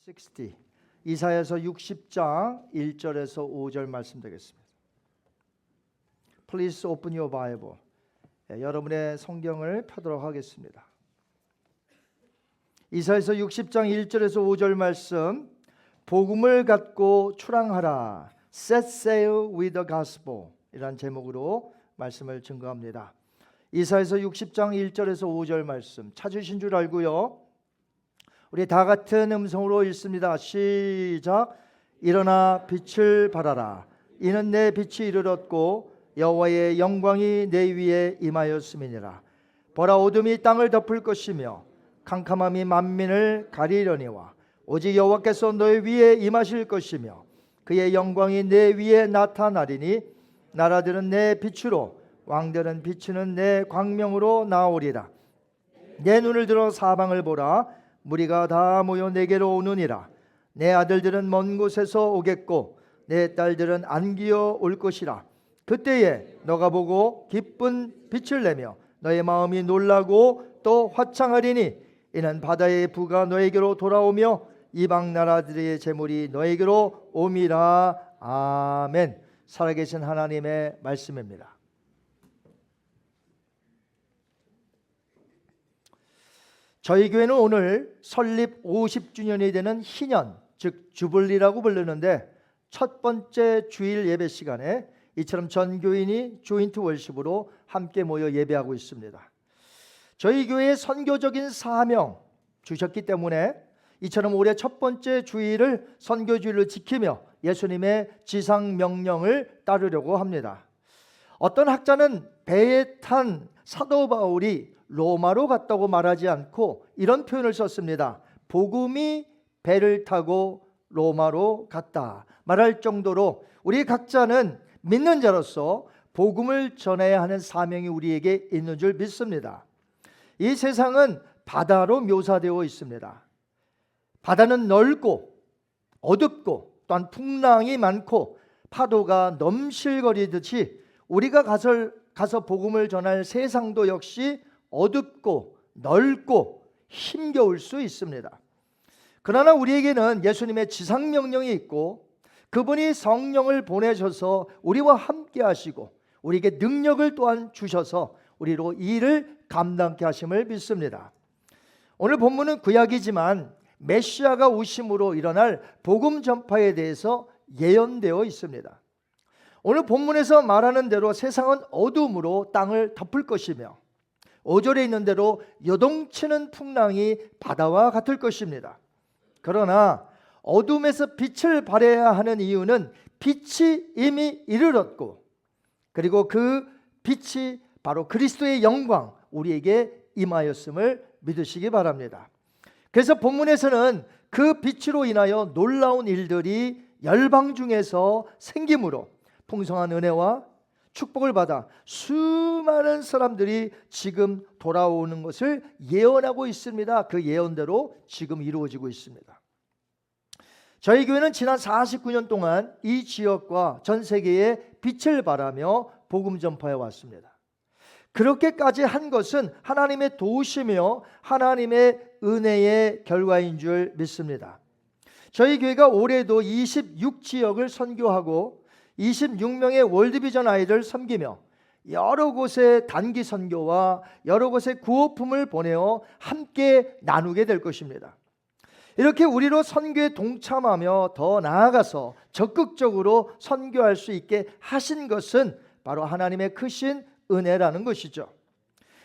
60 이사야서 60장 1절에서 5절 말씀 되겠습니다. Please open your Bible. 여러분의 성경을 펴도록 하겠습니다. 이사야서 60장 1절에서 5절 말씀, 복음을 갖고 출항하라, Set sail with the gospel 이란 제목으로 말씀을 증거합니다. 이사야서 60장 1절에서 5절 말씀 찾으신 줄 알고요, 우리 다 같은 음성으로 읽습니다. 시작. 일어나 빛을 발하라. 이는 내 빛이 이르렀고 여호와의 영광이 내 위에 임하였음이니라. 보라, 어둠이 땅을 덮을 것이며 캄캄함이 만민을 가리려니와 오직 여호와께서 너희 위에 임하실 것이며 그의 영광이 내 위에 나타나리니 나라들은 내 빛으로 왕들은 비치는 내 광명으로 나오리라. 내 눈을 들어 사방을 보라. 무리가 다 모여 내게로 오느니라. 내 아들들은 먼 곳에서 오겠고 내 딸들은 안기어 올 것이라. 그때에 너가 보고 기쁜 빛을 내며 너의 마음이 놀라고 또 화창하리니 이는 바다의 부가 너에게로 돌아오며 이방 나라들의 재물이 너에게로 옴이라. 아멘. 살아계신 하나님의 말씀입니다. 저희 교회는 오늘 설립 50주년이 되는 희년, 즉 주불리라고 부르는데, 첫 번째 주일 예배 시간에 이처럼 전 교인이 조인트 월십으로 함께 모여 예배하고 있습니다. 저희 교회의 선교적인 사명 주셨기 때문에 이처럼 올해 첫 번째 주일을 선교주일로 지키며 예수님의 지상 명령을 따르려고 합니다. 어떤 학자는 배에 탄 사도 바울이 로마로 갔다고 말하지 않고 이런 표현을 썼습니다. 복음이 배를 타고 로마로 갔다 말할 정도로 우리 각자는 믿는 자로서 복음을 전해야 하는 사명이 우리에게 있는 줄 믿습니다. 이 세상은 바다로 묘사되어 있습니다. 바다는 넓고 어둡고 또한 풍랑이 많고 파도가 넘실거리듯이 우리가 가서 복음을 전할 세상도 역시 어둡고 넓고 힘겨울 수 있습니다. 그러나 우리에게는 예수님의 지상명령이 있고 그분이 성령을 보내셔서 우리와 함께 하시고 우리에게 능력을 또한 주셔서 우리로 이 일을 감당케 하심을 믿습니다. 오늘 본문은 구약이지만 메시아가 오심으로 일어날 복음 전파에 대해서 예언되어 있습니다. 오늘 본문에서 말하는 대로 세상은 어둠으로 땅을 덮을 것이며 5절에 있는 대로 요동치는 풍랑이 바다와 같을 것입니다. 그러나 어둠에서 빛을 발해야 하는 이유는 빛이 이미 이르렀고 그리고 그 빛이 바로 그리스도의 영광 우리에게 임하였음을 믿으시기 바랍니다. 그래서 본문에서는 그 빛으로 인하여 놀라운 일들이 열방 중에서 생김으로 풍성한 은혜와 축복을 받아 수많은 사람들이 지금 돌아오는 것을 예언하고 있습니다. 그 예언대로 지금 이루어지고 있습니다. 저희 교회는 지난 49년 동안 이 지역과 전 세계에 빛을 발하며 복음 전파해 왔습니다. 그렇게까지 한 것은 하나님의 도우시며 하나님의 은혜의 결과인 줄 믿습니다. 저희 교회가 올해도 26지역을 선교하고 26명의 월드비전 아이를 섬기며 여러 곳에 단기 선교와 여러 곳에 구호품을 보내어 함께 나누게 될 것입니다. 이렇게 우리로 선교에 동참하며 더 나아가서 적극적으로 선교할 수 있게 하신 것은 바로 하나님의 크신 은혜라는 것이죠.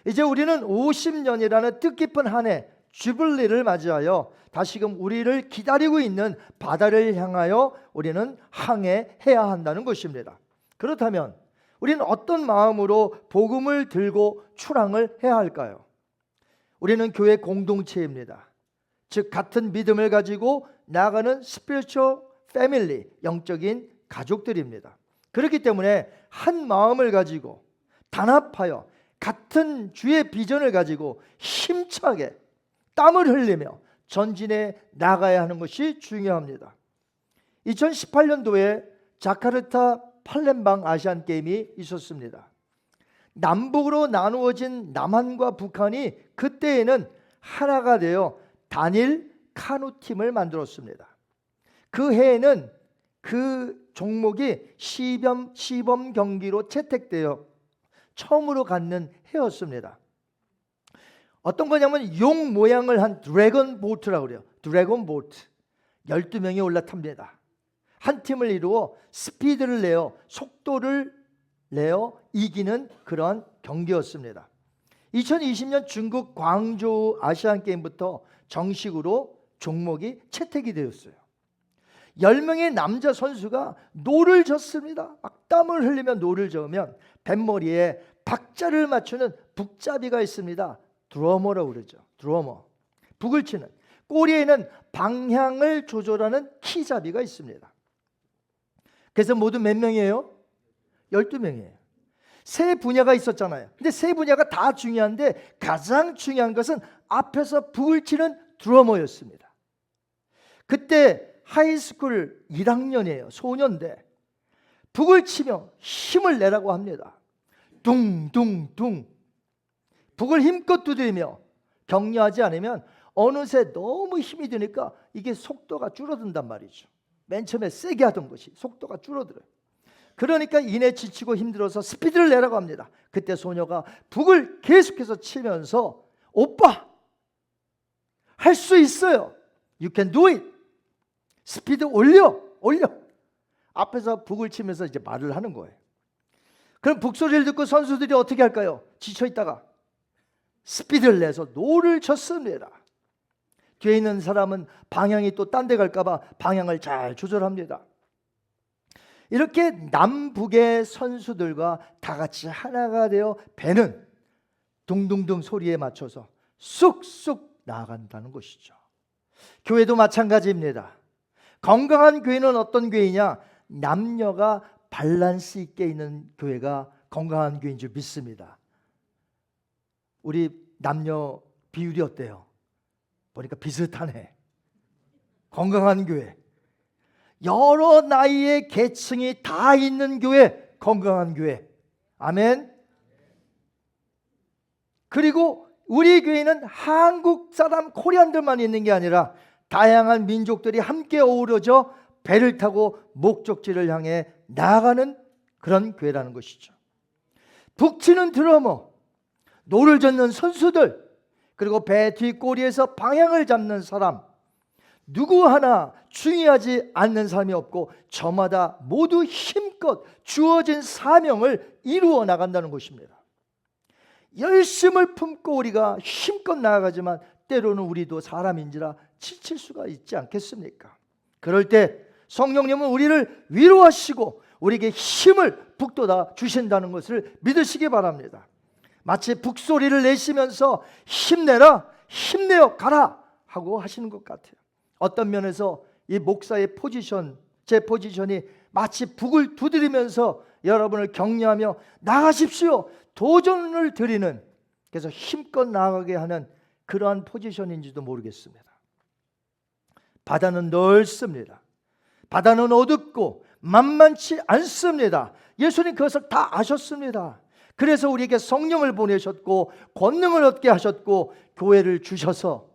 이제 우리는 50년이라는 뜻깊은 한 해 주블리를 맞이하여 다시금 우리를 기다리고 있는 바다를 향하여 우리는 항해해야 한다는 것입니다. 그렇다면 우리는 어떤 마음으로 복음을 들고 출항을 해야 할까요? 우리는 교회 공동체입니다. 즉 같은 믿음을 가지고 나아가는 spiritual family, 영적인 가족들입니다. 그렇기 때문에 한 마음을 가지고 단합하여 같은 주의 비전을 가지고 힘차게 땀을 흘리며 전진해 나가야 하는 것이 중요합니다. 2018년도에 자카르타 팔렘방 아시안게임이 있었습니다. 남북으로 나누어진 남한과 북한이 그때에는 하나가 되어 단일 카누팀을 만들었습니다. 그 해에는 그 종목이 시범 경기로 채택되어 처음으로 갖는 해였습니다. 어떤 거냐면 용 모양을 한 드래곤 보트라고 그래요. 드래곤 보트. 12명이 올라탑니다. 한 팀을 이루어 스피드를 내어 속도를 내어 이기는 그러한 경기였습니다. 2020년 중국 광저우 아시안게임부터 정식으로 종목이 채택이 되었어요. 10명의 남자 선수가 노를 젓습니다. 막 땀을 흘리며 노를 저으면 뱃머리에 박자를 맞추는 북잡이가 있습니다. 드러머라고 그러죠. 드러머. 북을 치는. 꼬리에는 방향을 조절하는 키잡이가 있습니다. 그래서 모두 몇 명이에요? 12명이에요. 세 분야가 있었잖아요. 근데 세 분야가 다 중요한데 가장 중요한 것은 앞에서 북을 치는 드러머였습니다. 그때 하이스쿨 1학년이에요. 소년대. 북을 치며 힘을 내라고 합니다. 둥둥둥. 북을 힘껏 두드리며 격려하지 않으면 어느새 너무 힘이 드니까 이게 속도가 줄어든단 말이죠. 맨 처음에 세게 하던 것이 속도가 줄어들어요. 그러니까 이내 지치고 힘들어서 스피드를 내라고 합니다. 그때 소녀가 북을 계속해서 치면서 오빠 할 수 있어요. You can do it. 스피드 올려. 앞에서 북을 치면서 이제 말을 하는 거예요. 그럼 북소리를 듣고 선수들이 어떻게 할까요? 지쳐 있다가 스피드를 내서 노를 쳤습니다. 뒤에 있는 사람은 방향이 또 딴 데 갈까 봐 방향을 잘 조절합니다. 이렇게 남북의 선수들과 다 같이 하나가 되어 배는 둥둥둥 소리에 맞춰서 쑥쑥 나아간다는 것이죠. 교회도 마찬가지입니다. 건강한 교회는 어떤 교회냐? 남녀가 밸런스 있게 있는 교회가 건강한 교회인 줄 믿습니다. 우리 남녀 비율이 어때요? 보니까 비슷하네. 건강한 교회. 여러 나이의 계층이 다 있는 교회, 건강한 교회. 아멘. 그리고 우리 교회는 한국 사람 코리안들만 있는 게 아니라 다양한 민족들이 함께 어우러져 배를 타고 목적지를 향해 나아가는 그런 교회라는 것이죠. 북치는 드러머, 노를 젓는 선수들, 그리고 배 뒷꼬리에서 방향을 잡는 사람, 누구 하나 중요하지 않는 사람이 없고 저마다 모두 힘껏 주어진 사명을 이루어 나간다는 것입니다. 열심을 품고 우리가 힘껏 나아가지만 때로는 우리도 사람인지라 지칠 수가 있지 않겠습니까? 그럴 때 성령님은 우리를 위로하시고 우리에게 힘을 북돋아 주신다는 것을 믿으시기 바랍니다. 마치 북소리를 내시면서 힘내라, 힘내어 가라 하고 하시는 것 같아요. 어떤 면에서 이 목사의 포지션, 제 포지션이 마치 북을 두드리면서 여러분을 격려하며 나가십시오, 도전을 드리는, 그래서 힘껏 나아가게 하는 그러한 포지션인지도 모르겠습니다. 바다는 넓습니다. 바다는 어둡고 만만치 않습니다. 예수님 그것을 다 아셨습니다. 그래서 우리에게 성령을 보내셨고 권능을 얻게 하셨고 교회를 주셔서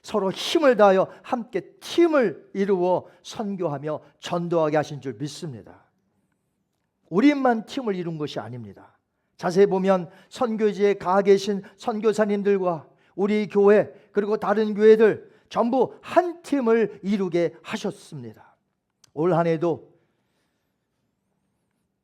서로 힘을 다하여 함께 팀을 이루어 선교하며 전도하게 하신 줄 믿습니다. 우리만 팀을 이룬 것이 아닙니다. 자세히 보면 선교지에 가 계신 선교사님들과 우리 교회 그리고 다른 교회들 전부 한 팀을 이루게 하셨습니다. 올 한 해도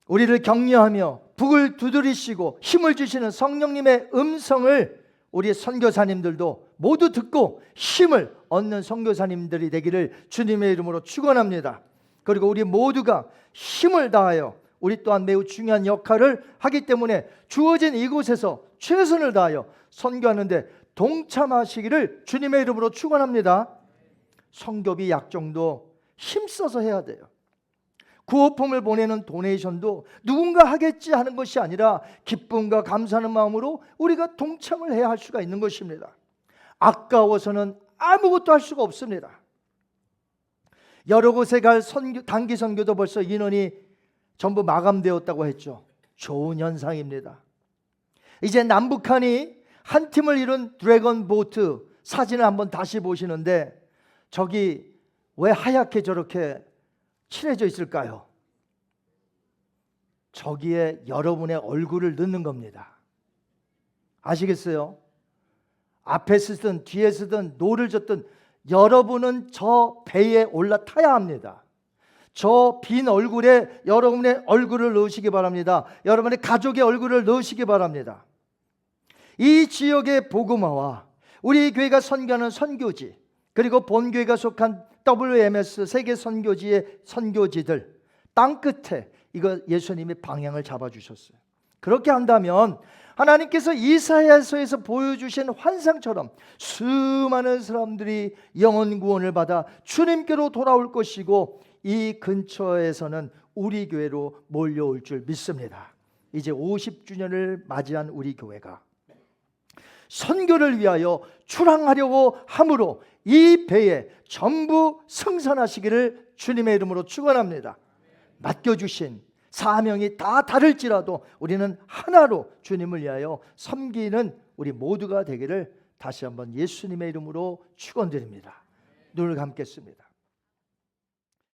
우리를 격려하며 북을 두드리시고 힘을 주시는 성령님의 음성을 우리 선교사님들도 모두 듣고 힘을 얻는 선교사님들이 되기를 주님의 이름으로 축원합니다. 그리고 우리 모두가 힘을 다하여 우리 또한 매우 중요한 역할을 하기 때문에 주어진 이곳에서 최선을 다하여 선교하는데 동참하시기를 주님의 이름으로 축원합니다. 선교비 약정도 힘써서 해야 돼요. 구호품을 보내는 도네이션도 누군가 하겠지 하는 것이 아니라 기쁨과 감사하는 마음으로 우리가 동참을 해야 할 수가 있는 것입니다. 아까워서는 아무것도 할 수가 없습니다. 여러 곳에 갈 단기 선교도 벌써 인원이 전부 마감되었다고 했죠. 좋은 현상입니다. 이제 남북한이 한 팀을 이룬 드래곤 보트 사진을 한번 다시 보시는데 저기 왜 하얗게 저렇게 칠해져 있을까요? 저기에 여러분의 얼굴을 넣는 겁니다. 아시겠어요? 앞에 서든 뒤에 서든 노를 젓든 여러분은 저 배에 올라타야 합니다. 저 빈 얼굴에 여러분의 얼굴을 넣으시기 바랍니다. 여러분의 가족의 얼굴을 넣으시기 바랍니다. 이 지역의 복음화와 우리 교회가 선교하는 선교지, 그리고 본교회가 속한 WMS 세계 선교지의 선교지들 땅끝에 이거 예수님이 방향을 잡아주셨어요. 그렇게 한다면 하나님께서 이사야서에서 보여주신 환상처럼 수많은 사람들이 영혼 구원을 받아 주님께로 돌아올 것이고 이 근처에서는 우리 교회로 몰려올 줄 믿습니다. 이제 50주년을 맞이한 우리 교회가 선교를 위하여 출항하려고 함으로 이 배에 전부 승선하시기를 주님의 이름으로 축원합니다. 맡겨주신 사명이 다 다를지라도 우리는 하나로 주님을 위하여 섬기는 우리 모두가 되기를 다시 한번 예수님의 이름으로 축원드립니다. 눈을 감겠습니다.